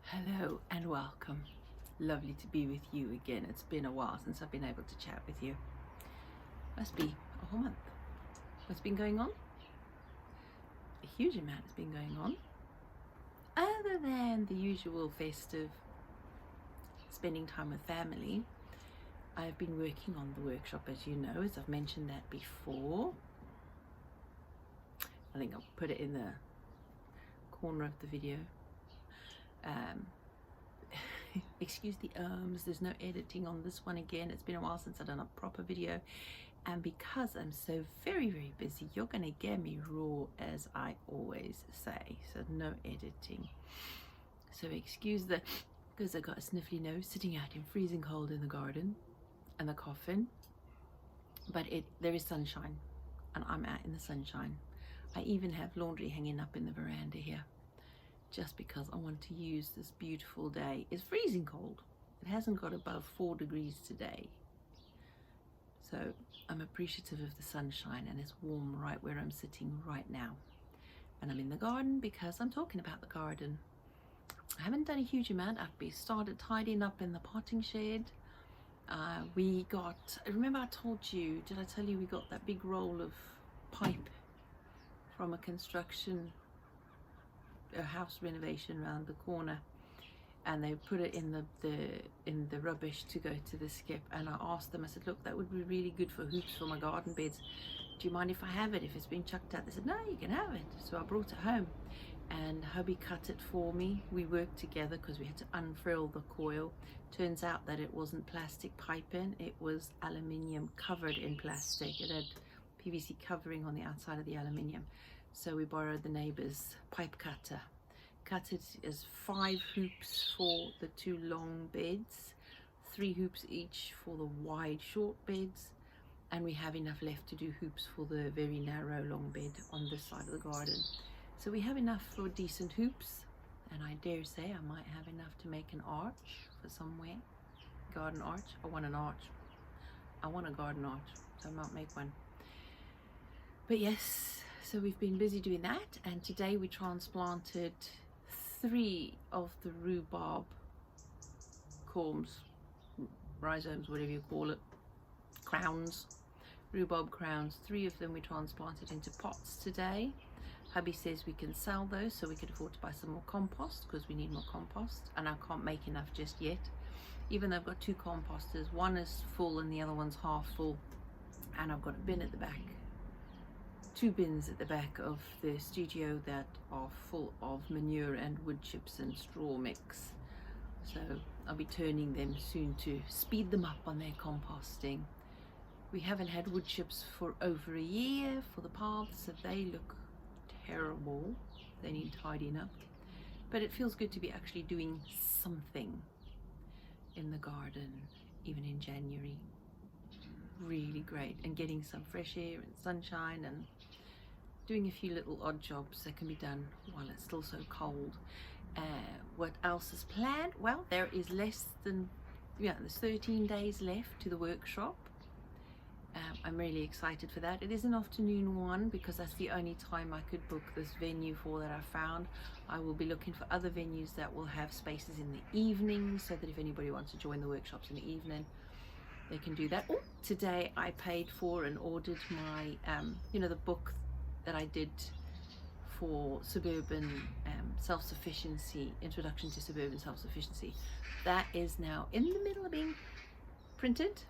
Hello and welcome. Lovely to be with you again. It's been a while since I've been able to chat with you. Must be a whole month. What's been going on? A huge amount has been going on. Other than the usual festive spending time with family, I've been working on the workshop, as you know, as I've mentioned that before. I think I'll put it in the corner of the video. Excuse the there's no editing on this one again. It's been a while since I've done a proper video, and because I'm so very busy, you're gonna get me raw, as I always say, so no editing. So excuse the, because I got a sniffly nose sitting out in freezing cold in the garden and the coffin, but there is sunshine and I'm out in the sunshine. I even have laundry hanging up in the veranda here, just because I want to use this beautiful day. It's freezing cold. It hasn't got above 4 degrees today. So I'm appreciative of the sunshine, and it's warm right where I'm sitting right now. And I'm in the garden because I'm talking about the garden. I haven't done a huge amount. I've started tidying up in the potting shed. Remember I told you, did I tell you we got that big roll of pipe from a house renovation around the corner, and they put it in the rubbish to go to the skip. And I asked them, I said, look, that would be really good for hoops for my garden beds. Do you mind if I have it, if it's been chucked out? They said, no, you can have it. So I brought it home, and hubby cut it for me. We worked together because we had to unfurl the coil. Turns out that it wasn't plastic piping, it was aluminium covered in plastic. It had PVC covering on the outside of the aluminium. So we borrowed the neighbour's pipe cutter, cut it as 5 hoops for the 2 long beds, 3 hoops each for the wide short beds, and we have enough left to do hoops for the very narrow long bed on this side of the garden. So we have enough for decent hoops, and I dare say I might have enough to make an arch for somewhere. Garden arch. I want an arch. I want a garden arch, so I might make one. But yes, so we've been busy doing that, and today we transplanted 3 of the rhubarb corms, rhizomes, whatever you call it, crowns, rhubarb crowns. 3 of them we transplanted into pots today. Hubby says we can sell those so we could afford to buy some more compost, because we need more compost, and I can't make enough just yet. Even though I've got 2 composters, one is full and the other one's half full, and I've got a bin at the back. 2 bins at the back of the studio that are full of manure and wood chips and straw mix. So I'll be turning them soon to speed them up on their composting. We haven't had wood chips for over a year for the paths, so they look terrible. They need tidying up. But it feels good to be actually doing something in the garden, even in January. Really great, and getting some fresh air and sunshine, and doing a few little odd jobs that can be done while it's still so cold. What else is planned? Well, there's 13 days left to the workshop. I'm really excited for that. It is an afternoon one because that's the only time I could book this venue for that I found. I will be looking for other venues that will have spaces in the evening, so that if anybody wants to join the workshops in the evening, they can do that. Oh, today I paid for and ordered my, the book that I did for suburban self-sufficiency, Introduction to Suburban Self-Sufficiency. That is now in the middle of being printed.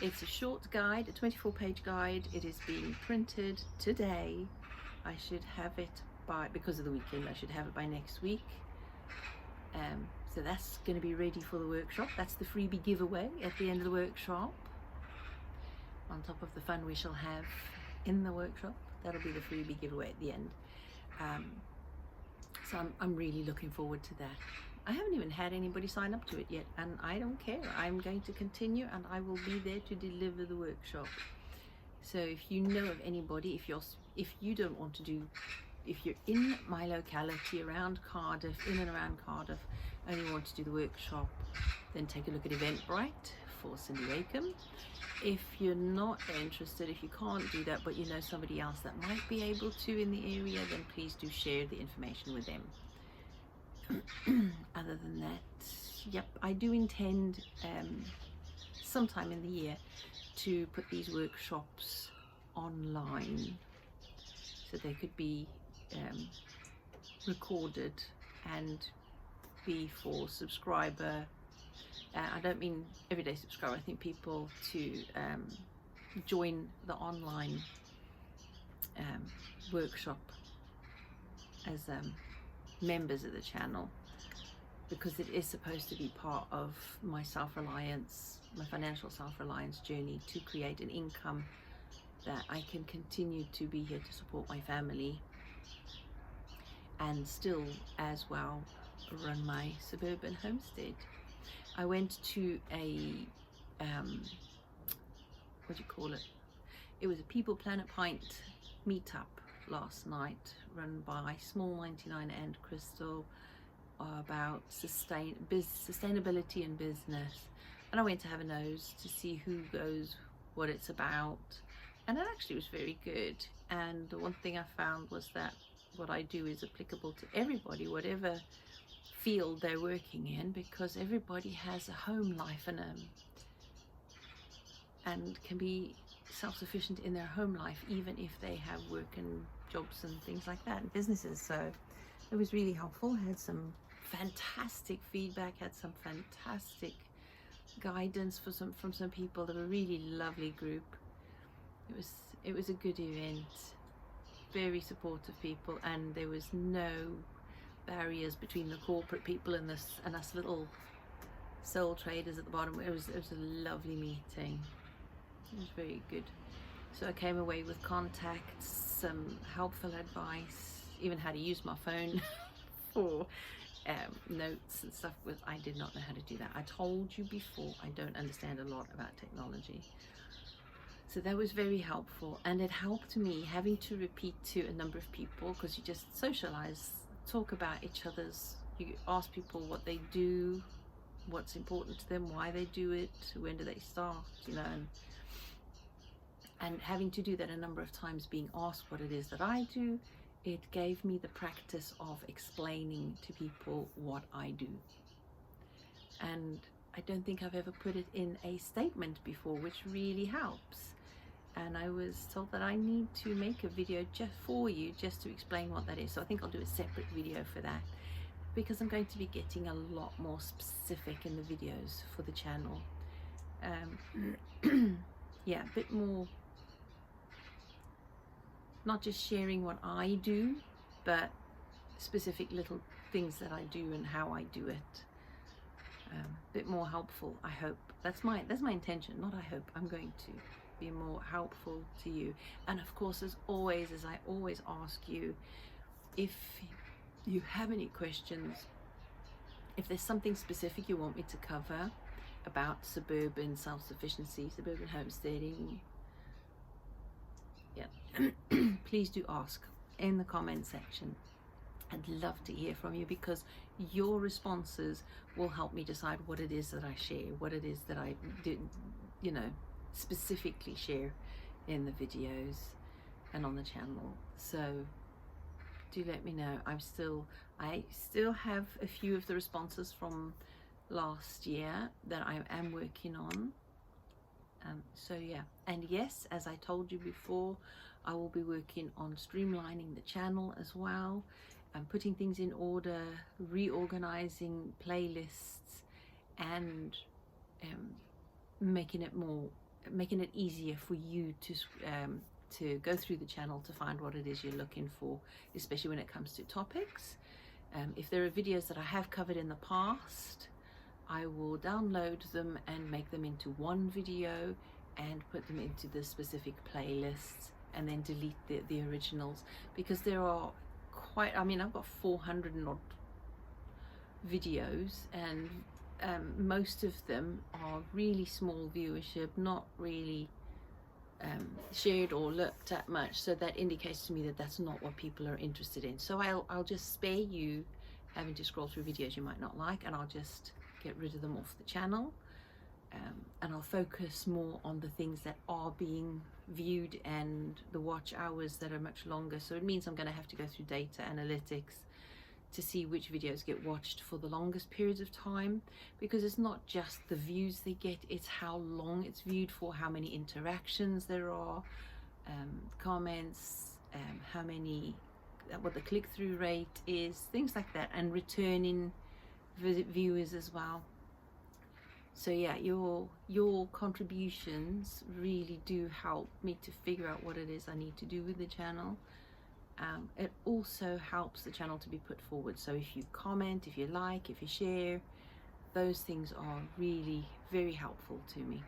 It's a short guide, a 24-page guide. It is being printed today. I should have it by, because of the weekend, I should have it by next week. So that's going to be ready for the workshop. That's the freebie giveaway at the end of the workshop. On top of the fun we shall have in the workshop, that'll be the freebie giveaway at the end. So I'm really looking forward to that. I haven't even had anybody sign up to it yet, and I don't care. I'm going to continue, and I will be there to deliver the workshop. So if you know of anybody, if you don't want to do, if you're in my locality around Cardiff, in and around Cardiff, and you want to do the workshop, then take a look at Eventbrite for Cindy Wakeham. If you're not interested, if you can't do that, but you know somebody else that might be able to in the area, then please do share the information with them. Other than that, yep, I do intend sometime in the year to put these workshops online, so they could be recorded and be for subscriber. I don't mean everyday subscriber. I think people to join the online workshop as members of the channel, because it is supposed to be part of my self-reliance, my financial self-reliance journey, to create an income that I can continue to be here to support my family and still as well run my suburban homestead. I went to a what do you call it? It was a People Planet Pint meetup last night, run by Small 99 and Crystal, about sustainability and business. And I went to have a nose to see who goes, what it's about, and it actually was very good. And the one thing I found was that what I do is applicable to everybody, whatever field they're working in, because everybody has a home life and can be self-sufficient in their home life, even if they have work and jobs and things like that and businesses. So it was really helpful. Had some fantastic feedback, had some fantastic guidance from some people. They were a really lovely group. It was a good event, very supportive people, and there was no barriers between the corporate people and us little sole traders at the bottom. It was a lovely meeting. It was very good. So I came away with contacts, some helpful advice, even how to use my phone for notes and stuff. I did not know how to do that. I told you before, I don't understand a lot about technology. So that was very helpful, and it helped me having to repeat to a number of people, because you just socialize, talk about each other's, you ask people what they do, what's important to them, why they do it, when do they start, you know, and having to do that a number of times, being asked what it is that I do, it gave me the practice of explaining to people what I do. And I don't think I've ever put it in a statement before, which really helps. And I was told that I need to make a video just for you, just to explain what that is. So I think I'll do a separate video for that, because I'm going to be getting a lot more specific in the videos for the channel. Yeah, a bit more, not just sharing what I do, but specific little things that I do and how I do it. A bit more helpful, I hope. That's my intention, not I hope. I'm going to be more helpful to you. And of course, as always, as I always ask you, if you have any questions, if there's something specific you want me to cover about suburban self-sufficiency, suburban homesteading, yeah, please do ask in the comment section. I'd love to hear from you, because your responses will help me decide what it is that I share, what it is that I do, you know, specifically share in the videos and on the channel. So do let me know. I still have a few of the responses from last year that I am working on. So yeah, and yes, as I told you before, I will be working on streamlining the channel as well, and putting things in order, reorganizing playlists, and making it easier for you to go through the channel to find what it is you're looking for, especially when it comes to topics. If there are videos that I have covered in the past, I will download them and make them into one video and put them into the specific playlists, and then delete the originals, because there are quite, I mean, I've got 400 and odd videos, and most of them are really small viewership, not really shared or looked at much, so that indicates to me that that's not what people are interested in. So I'll just spare you having to scroll through videos you might not like, and I'll just get rid of them off the channel, and I'll focus more on the things that are being viewed and the watch hours that are much longer. So it means I'm going to have to go through data analytics to see which videos get watched for the longest periods of time, because it's not just the views they get, it's how long it's viewed for, how many interactions there are, comments, how many, what the click-through rate is, things like that, and returning viewers as well. So yeah, your contributions really do help me to figure out what it is I need to do with the channel. It also helps the channel to be put forward. So if you comment, if you like, if you share, those things are really very helpful to me.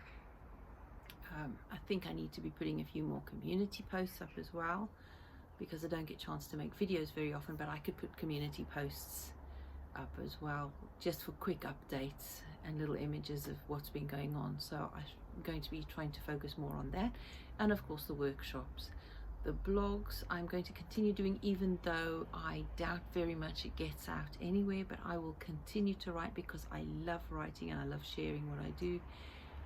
I think I need to be putting a few more community posts up as well, because I don't get a chance to make videos very often, but I could put community posts up as well, just for quick updates and little images of what's been going on. So I'm going to be trying to focus more on that, and of course the workshops. The blogs I'm going to continue doing, even though I doubt very much it gets out anywhere, but I will continue to write because I love writing and I love sharing what I do,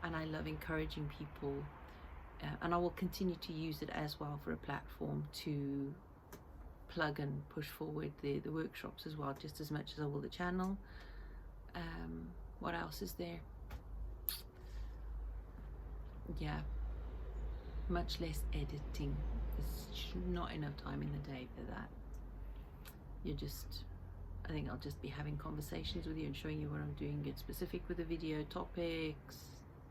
and I love encouraging people, and I will continue to use it as well for a platform to plug and push forward the workshops as well, just as much as I will the channel. What else is there? Yeah, much less editing. There's not enough time in the day for that. I think I'll just be having conversations with you and showing you what I'm doing, get specific with the video topics.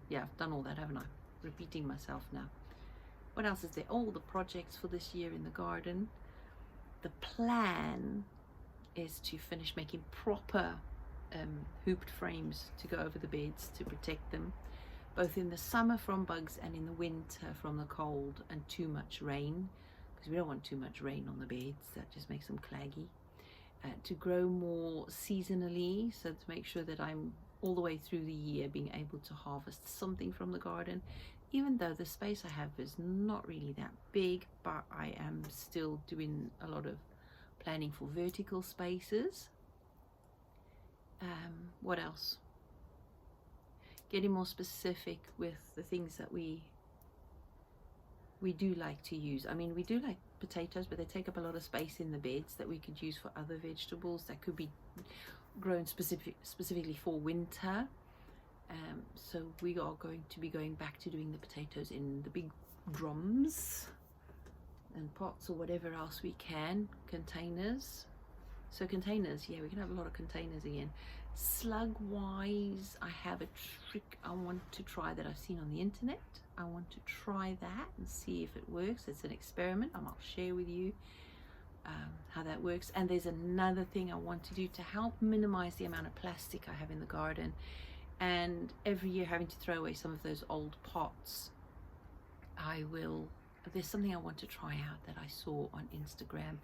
Yeah, I've done all that, haven't I? Repeating myself now. What else is there? All the projects for this year in the garden. The plan is to finish making proper hooped frames to go over the beds to protect them, both in the summer from bugs and in the winter from the cold and too much rain, because we don't want too much rain on the beds, that just makes them claggy. To grow more seasonally, so to make sure that I'm all the way through the year being able to harvest something from the garden, even though the space I have is not really that big, but I am still doing a lot of planning for vertical spaces. What else? Getting more specific with the things that we do like to use. I mean, we do like potatoes, but they take up a lot of space in the beds that we could use for other vegetables that could be grown specifically for winter. So we are going to be going back to doing the potatoes in the big drums and pots or whatever else we can, containers. So containers, yeah, we can have a lot of containers again. Slug wise, I have a trick I want to try that I've seen on the internet. I want to try that and see if it works. It's an experiment, and I'll share with you how that works. And there's another thing I want to do to help minimize the amount of plastic I have in the garden, and every year having to throw away some of those old pots. There's something I want to try out that I saw on Instagram,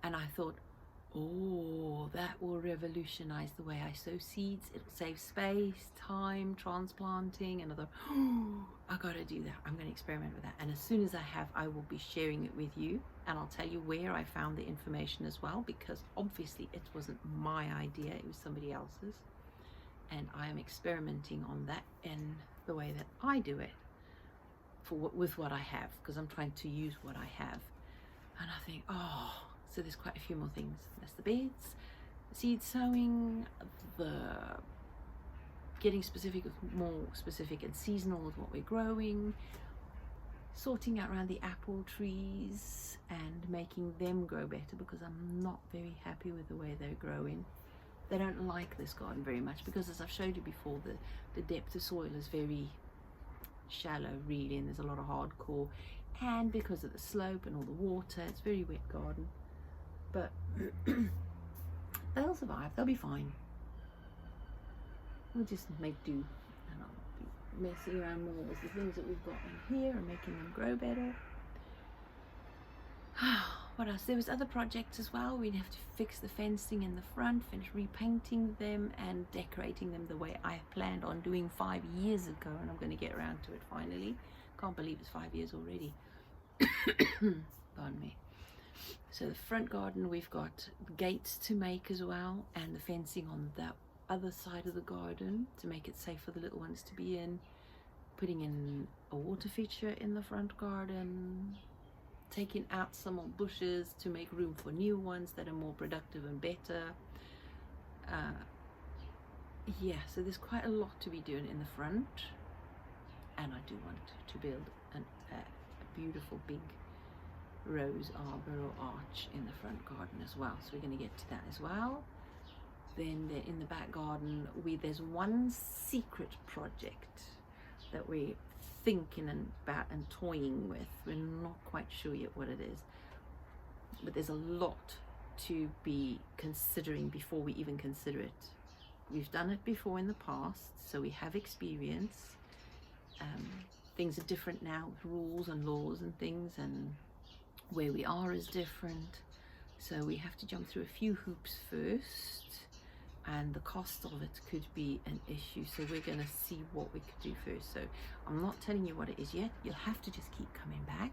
and I thought, oh, that will revolutionize the way I sow seeds. It'll save space, time, transplanting, and I thought, oh, I gotta do that. I'm gonna experiment with that, and as soon as I have, I will be sharing it with you, and I'll tell you where I found the information as well, because obviously it wasn't my idea, it was somebody else's, and I am experimenting on that in the way that I do it with what I have, because I'm trying to use what I have. And I think, oh, so there's quite a few more things. That's the beds, the seed sowing, the getting more specific and seasonal with what we're growing, sorting out around the apple trees and making them grow better, because I'm not very happy with the way they're growing. They don't like this garden very much, because as I've showed you before, the depth of soil is very shallow really, and there's a lot of hardcore, and because of the slope and all the water, it's a very wet garden. But they'll survive, they'll be fine. We'll just make do, and I'll be messing around more with the things that we've got in here and making them grow better. What else? There was other projects as well. We'd have to fix the fencing in the front, finish repainting them and decorating them the way I planned on doing 5 years ago, and I'm going to get around to it finally. Can't believe it's 5 years already. Pardon me. So the front garden, we've got gates to make as well, and the fencing on that other side of the garden to make it safe for the little ones to be in. Putting in a water feature in the front garden, taking out some old bushes to make room for new ones that are more productive and better. yeah, so there's quite a lot to be doing in the front, and I do want to build a beautiful big rose arbor or arch in the front garden as well, so we're going to get to that as well. Then in the back garden, there's one secret project that we're thinking about and toying with. We're not quite sure yet what it is, but there's a lot to be considering before we even consider it. We've done it before in the past, so we have experience. Things are different now, rules and laws and things, and where we are is different, so we have to jump through a few hoops first, and the cost of it could be an issue, so we're going to see what we could do first. So I'm not telling you what it is yet. You'll have to just keep coming back.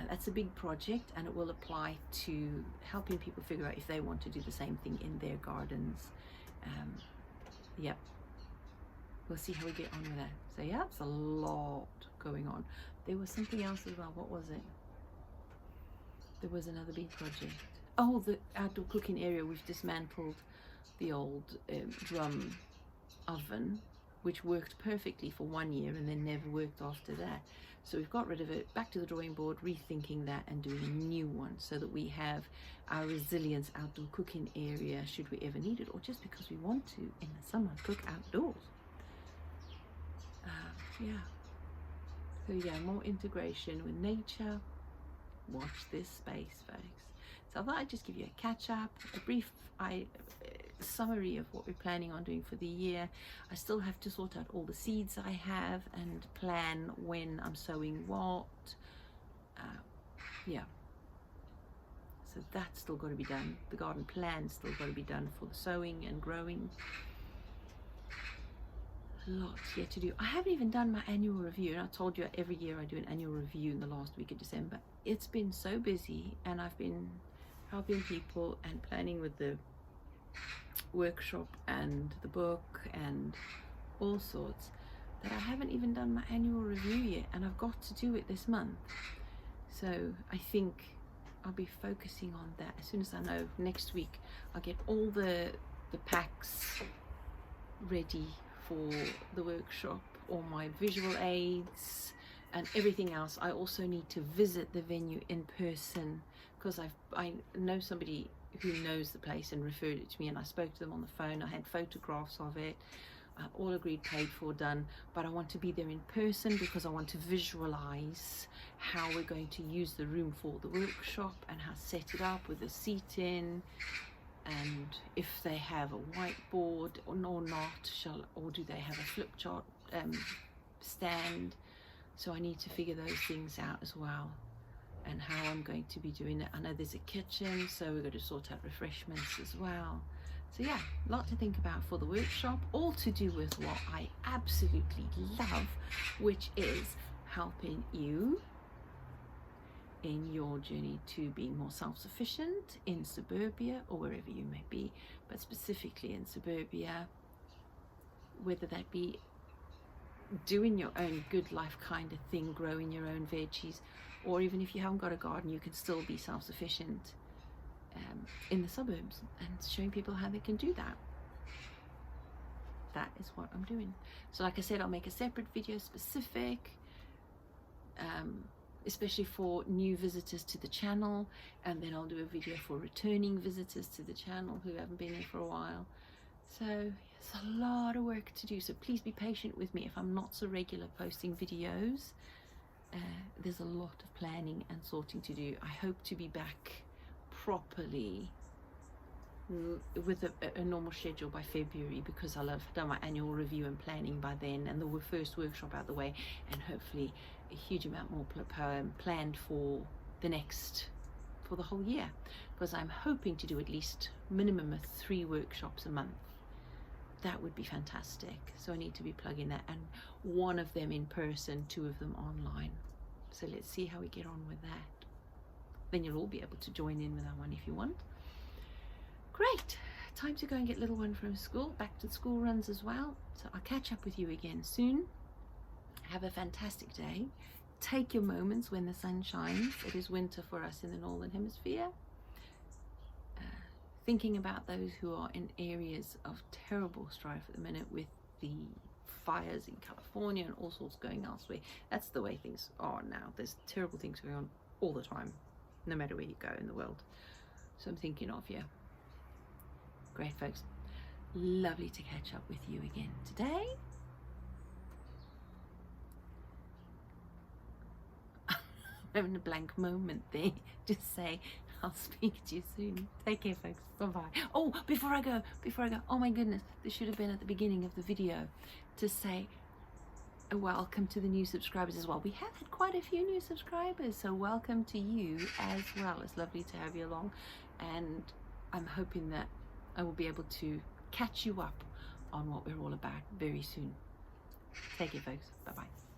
That's a big project, and it will apply to helping people figure out if they want to do the same thing in their gardens. Yep, we'll see how we get on with that. So yeah, it's a lot going on. There was something else as well. What was it? There was another big project. Oh, the outdoor cooking area. We've dismantled the old drum oven, which worked perfectly for 1 year and then never worked after that. So we've got rid of it, back to the drawing board, rethinking that and doing a new one so that we have our resilience outdoor cooking area should we ever need it, or just because we want to in the summer cook outdoors. Yeah. So yeah, more integration with nature. Watch this space, folks. So I thought I'd just give you a catch up, a brief summary of what we're planning on doing for the year. I still have to sort out all the seeds I have and plan when I'm sowing what. Yeah, so that's still got to be done. The garden plan's still got to be done for the sowing and growing. Lots yet to do. I haven't even done my annual review, and I told you every year I do an annual review in the last week of December. It's been so busy, and I've been helping people and planning with the workshop and the book and all sorts, that I haven't even done my annual review yet, and I've got to do it this month. So I think I'll be focusing on that as soon as I know. Next week I'll get all the packs ready for the workshop, all my visual aids and everything else. I also need to visit the venue in person, because I know somebody who knows the place and referred it to me, and I spoke to them on the phone. I had photographs of it, all agreed, paid for, done, but I want to be there in person because I want to visualize how we're going to use the room for the workshop and how set it up with the seating, and if they have a whiteboard or not, or do they have a flip chart stand. So I need to figure those things out as well, and how I'm going to be doing it. I know there's a kitchen, so we're going to sort out refreshments as well. So yeah, a lot to think about for the workshop, all to do with what I absolutely love, which is helping you in your journey to being more self-sufficient in suburbia or wherever you may be, but specifically in suburbia, whether that be doing your own good life kind of thing, growing your own veggies, or even if you haven't got a garden, you can still be self-sufficient in the suburbs, and showing people how they can do that. That is what I'm doing. So like I said, I'll make a separate video specific, especially for new visitors to the channel, and then I'll do a video for returning visitors to the channel who haven't been here for a while. So it's a lot of work to do, so please be patient with me if I'm not so regular posting videos. There's a lot of planning and sorting to do. I hope to be back properly with a normal schedule by February, because I'll have done my annual review and planning by then, and the first workshop out the way, and hopefully a huge amount more planned for the whole year, because I'm hoping to do at least minimum of 3 workshops a month. That would be fantastic. So I need to be plugging that, and 1 of them in person, 2 of them online. So let's see how we get on with that. Then you'll all be able to join in with that one if you want. Great, time to go and get little one from school, back to school runs as well. So I'll catch up with you again soon. Have a fantastic day. Take your moments when the sun shines. It is winter for us in the Northern Hemisphere. thinking about those who are in areas of terrible strife at the minute with the fires in California and all sorts going elsewhere. That's the way things are now. There's terrible things going on all the time, no matter where you go in the world. So I'm thinking of you. Great, folks. Lovely to catch up with you again today. I'm having a blank moment there. Just say, I'll speak to you soon. Take care, folks. Bye-bye. Oh, before I go, oh my goodness, this should have been at the beginning of the video to say a welcome to the new subscribers as well. We have had quite a few new subscribers, so welcome to you as well. It's lovely to have you along, and I'm hoping that I will be able to catch you up on what we're all about very soon. Take care, folks. Bye-bye.